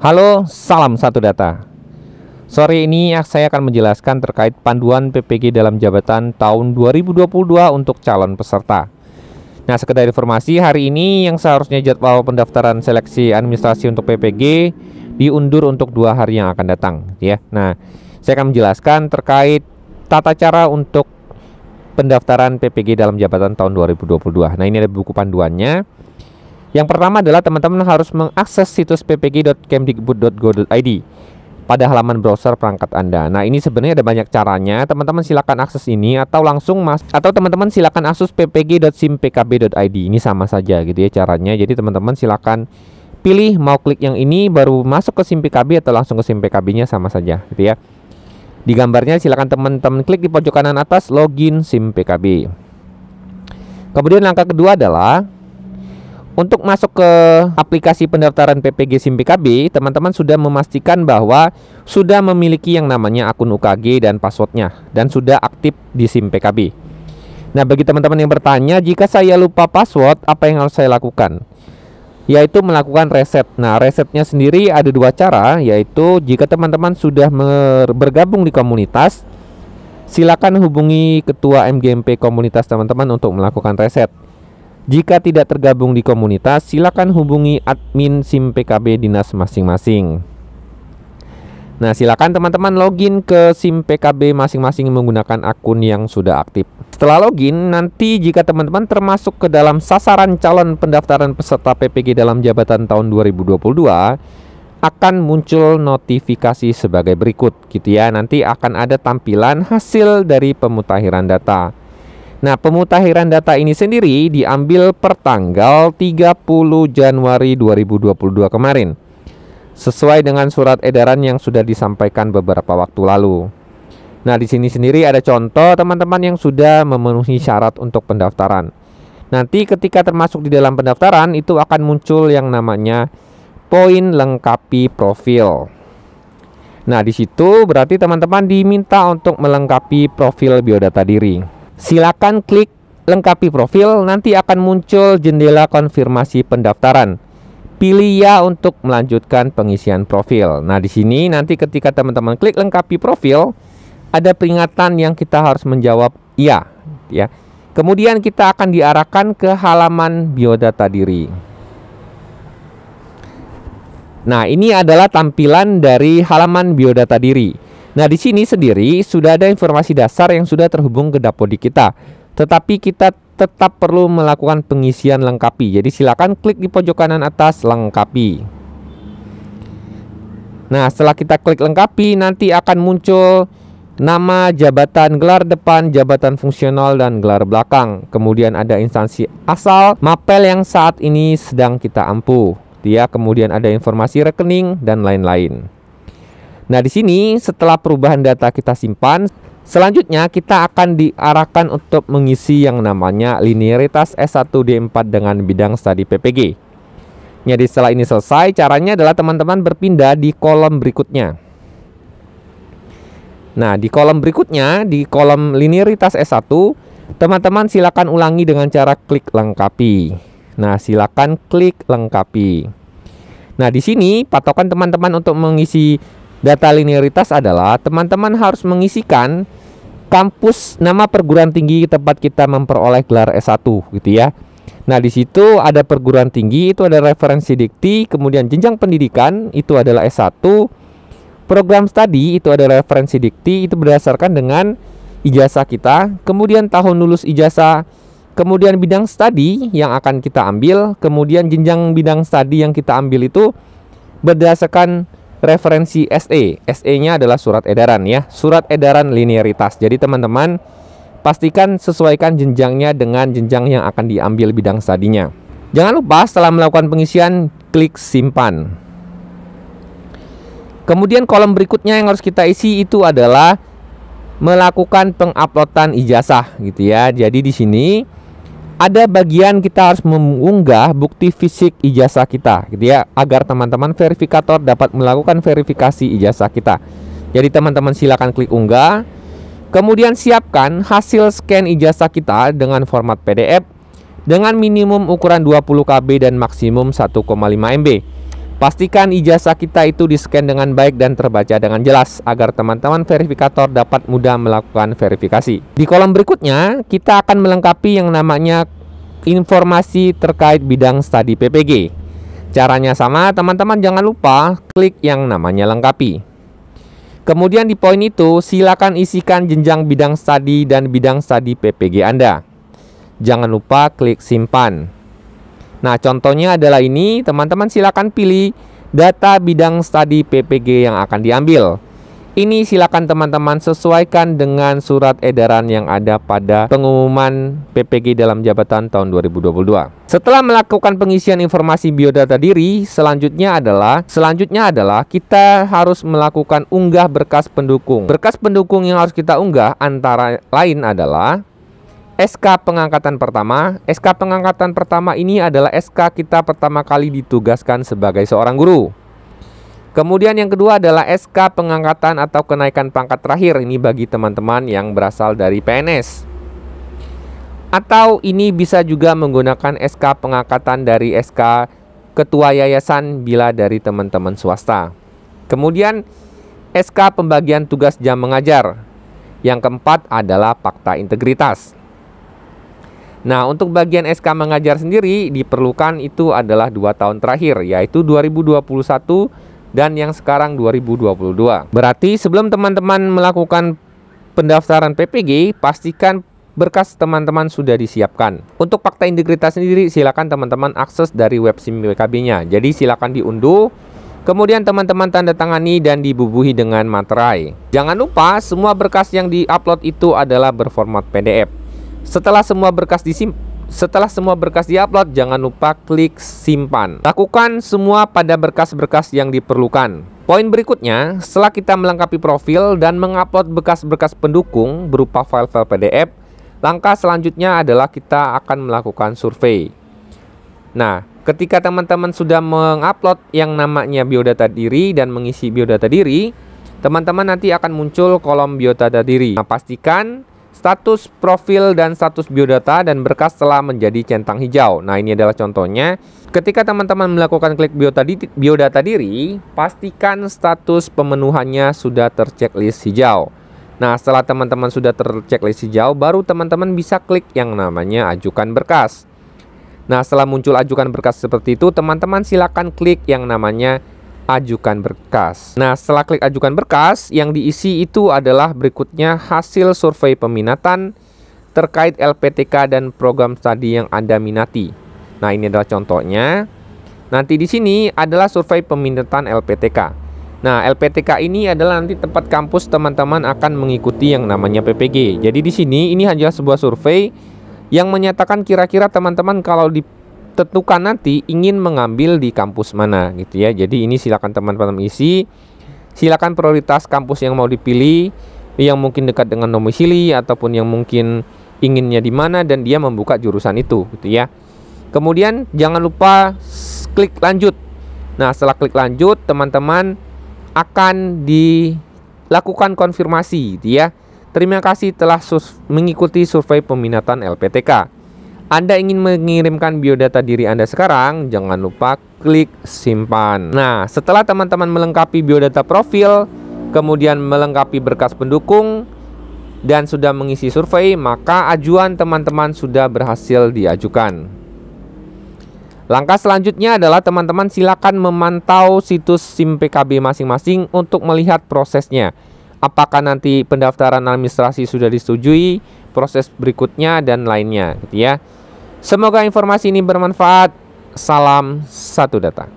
Halo, salam satu data. Sore ini saya akan menjelaskan terkait panduan PPG dalam jabatan tahun 2022 untuk calon peserta. Nah, sekedar informasi, hari ini yang seharusnya jadwal pendaftaran seleksi administrasi untuk PPG diundur untuk 2 hari yang akan datang, ya. Nah, saya akan menjelaskan terkait tata cara untuk pendaftaran PPG dalam jabatan tahun 2022. Nah, ini ada buku panduannya. Yang pertama adalah teman-teman harus mengakses situs ppg.kemdikbud.go.id pada halaman browser perangkat Anda. Nah, ini sebenarnya ada banyak caranya. Teman-teman silakan akses ini atau teman-teman silakan akses ppg.simpkb.id. Ini sama saja gitu ya caranya. Jadi teman-teman silakan pilih mau klik yang ini baru masuk ke SIMPKB atau langsung ke SIMPKB-nya sama saja gitu ya. Di gambarnya silakan teman-teman klik di pojok kanan atas login SIMPKB. Kemudian langkah kedua adalah untuk masuk ke aplikasi pendaftaran PPG SIMPKB, teman-teman sudah memastikan bahwa sudah memiliki yang namanya akun UKG dan passwordnya dan sudah aktif di SIMPKB. Nah, bagi teman-teman yang bertanya, jika saya lupa password, apa yang harus saya lakukan? Yaitu melakukan reset. Nah, resetnya sendiri ada 2 cara, yaitu jika teman-teman sudah bergabung di komunitas, silakan hubungi ketua MGMP komunitas teman-teman untuk melakukan reset. Jika tidak tergabung di komunitas, silakan hubungi admin SIMPKB dinas masing-masing. Nah, silakan teman-teman login ke SIMPKB masing-masing menggunakan akun yang sudah aktif. Setelah login, nanti jika teman-teman termasuk ke dalam sasaran calon pendaftaran peserta PPG dalam jabatan tahun 2022, akan muncul notifikasi sebagai berikut gitu ya. Nanti akan ada tampilan hasil dari pemutakhiran data. Nah, pemutakhiran data ini sendiri diambil per tanggal 30 Januari 2022 kemarin, sesuai dengan surat edaran yang sudah disampaikan beberapa waktu lalu. Nah, di sini sendiri ada contoh teman-teman yang sudah memenuhi syarat untuk pendaftaran. Nanti ketika termasuk di dalam pendaftaran itu akan muncul yang namanya poin lengkapi profil. Nah, di situ berarti teman-teman diminta untuk melengkapi profil biodata diri. Silakan klik lengkapi profil, nanti akan muncul jendela konfirmasi pendaftaran. Pilih ya untuk melanjutkan pengisian profil. Nah, di sini nanti ketika teman-teman klik lengkapi profil, ada peringatan yang kita harus menjawab iya, ya. Kemudian kita akan diarahkan ke halaman biodata diri. Nah, ini adalah tampilan dari halaman biodata diri. Nah, di sini sendiri sudah ada informasi dasar yang sudah terhubung ke Dapodik kita. Tetapi kita tetap perlu melakukan pengisian lengkapi. Jadi silakan klik di pojok kanan atas lengkapi. Nah, setelah kita klik lengkapi, nanti akan muncul nama, jabatan, gelar depan, jabatan fungsional, dan gelar belakang. Kemudian ada instansi asal, mapel yang saat ini sedang kita ampuh. Ya, kemudian ada informasi rekening dan lain-lain. Nah, di sini setelah perubahan data kita simpan, selanjutnya kita akan diarahkan untuk mengisi yang namanya linearitas S1D4 dengan bidang studi PPG. Jadi setelah ini selesai, caranya adalah teman-teman berpindah di kolom berikutnya. Nah, di kolom berikutnya, di kolom linearitas S1, teman-teman silakan ulangi dengan cara klik lengkapi. Nah, silakan klik lengkapi. Nah, di sini patokan teman-teman untuk mengisi data linearitas adalah teman-teman harus mengisikan kampus, nama perguruan tinggi tempat kita memperoleh gelar S1 gitu ya. Nah, di situ ada perguruan tinggi, itu ada referensi dikti, kemudian jenjang pendidikan itu adalah S1, program studi itu ada referensi dikti, itu berdasarkan dengan ijazah kita, kemudian tahun lulus ijazah, kemudian bidang studi yang akan kita ambil, kemudian jenjang bidang studi yang kita ambil itu berdasarkan referensi SE. SE-nya adalah surat edaran ya, surat edaran linearitas. Jadi teman-teman pastikan sesuaikan jenjangnya dengan jenjang yang akan diambil bidang studinya. Jangan lupa setelah melakukan pengisian, klik simpan. Kemudian kolom berikutnya yang harus kita isi itu adalah melakukan penguploadan ijazah gitu ya. Jadi di sini ada bagian kita harus mengunggah bukti fisik ijazah kita gitu ya, agar teman-teman verifikator dapat melakukan verifikasi ijazah kita. Jadi teman-teman silakan klik unggah. Kemudian siapkan hasil scan ijazah kita dengan format PDF dengan minimum ukuran 20 KB dan maksimum 1,5 MB. Pastikan ijazah kita itu di-scan dengan baik dan terbaca dengan jelas agar teman-teman verifikator dapat mudah melakukan verifikasi. Di kolom berikutnya, kita akan melengkapi yang namanya informasi terkait bidang studi PPG. Caranya sama, teman-teman jangan lupa klik yang namanya lengkapi. Kemudian di poin itu, silakan isikan jenjang bidang studi dan bidang studi PPG Anda. Jangan lupa klik simpan. Nah, contohnya adalah ini, teman-teman silakan pilih data bidang studi PPG yang akan diambil. Ini silakan teman-teman sesuaikan dengan surat edaran yang ada pada pengumuman PPG dalam jabatan tahun 2022. Setelah melakukan pengisian informasi biodata diri, selanjutnya adalah kita harus melakukan unggah berkas pendukung. Berkas pendukung yang harus kita unggah antara lain adalah SK pengangkatan pertama. SK pengangkatan pertama ini adalah SK kita pertama kali ditugaskan sebagai seorang guru. Kemudian yang kedua adalah SK pengangkatan atau kenaikan pangkat terakhir. Ini bagi teman-teman yang berasal dari PNS. Atau ini bisa juga menggunakan SK pengangkatan dari SK ketua yayasan bila dari teman-teman swasta. Kemudian SK pembagian tugas jam mengajar. Yang keempat adalah fakta integritas. Nah, untuk bagian SK mengajar sendiri diperlukan itu adalah 2 tahun terakhir, yaitu 2021 dan yang sekarang 2022. Berarti sebelum teman-teman melakukan pendaftaran PPG, pastikan berkas teman-teman sudah disiapkan. Untuk fakta integritas sendiri, silakan teman-teman akses dari web SIM PKB-nya. Jadi silakan diunduh, kemudian teman-teman tanda tangani dan dibubuhi dengan materai. Jangan lupa semua berkas yang diupload itu adalah berformat PDF. Setelah semua berkas diupload, jangan lupa klik simpan. Lakukan semua pada berkas-berkas yang diperlukan. Poin berikutnya, setelah kita melengkapi profil dan mengupload bekas-bekas pendukung berupa file-file PDF, langkah selanjutnya adalah kita akan melakukan survei. Nah, ketika teman-teman sudah mengupload yang namanya biodata diri dan mengisi biodata diri, teman-teman nanti akan muncul kolom biodata diri. Nah, pastikan status profil dan status biodata dan berkas telah menjadi centang hijau. Nah, ini adalah contohnya. Ketika teman-teman melakukan klik biodata diri, pastikan status pemenuhannya sudah terchecklist hijau. Nah, setelah teman-teman sudah terchecklist hijau, baru teman-teman bisa klik yang namanya ajukan berkas. Nah, setelah muncul ajukan berkas seperti itu, teman-teman silakan klik yang namanya ajukan berkas. Nah, setelah klik ajukan berkas, yang diisi itu adalah berikutnya hasil survei peminatan terkait LPTK dan program studi yang Anda minati. Nah, ini adalah contohnya. Nanti di sini adalah survei peminatan LPTK. Nah, LPTK ini adalah nanti tempat kampus teman-teman akan mengikuti yang namanya PPG. Jadi di sini ini hanya sebuah survei yang menyatakan kira-kira teman-teman kalau ditentukan nanti ingin mengambil di kampus mana gitu ya. Jadi ini silakan teman-teman isi. Silakan prioritas kampus yang mau dipilih, yang mungkin dekat dengan domisili ataupun yang mungkin inginnya di mana dan dia membuka jurusan itu gitu ya. Kemudian jangan lupa klik lanjut. Nah, setelah klik lanjut, teman-teman akan dilakukan konfirmasi gitu ya. Terima kasih telah mengikuti survei peminatan LPTK. Anda ingin mengirimkan biodata diri Anda sekarang, jangan lupa klik simpan. Nah, setelah teman-teman melengkapi biodata profil, kemudian melengkapi berkas pendukung, dan sudah mengisi survei, maka ajuan teman-teman sudah berhasil diajukan. Langkah selanjutnya adalah teman-teman silakan memantau situs SIM PKB masing-masing untuk melihat prosesnya. Apakah nanti pendaftaran administrasi sudah disetujui, proses berikutnya, dan lainnya gitu ya. Semoga informasi ini bermanfaat. Salam satu data.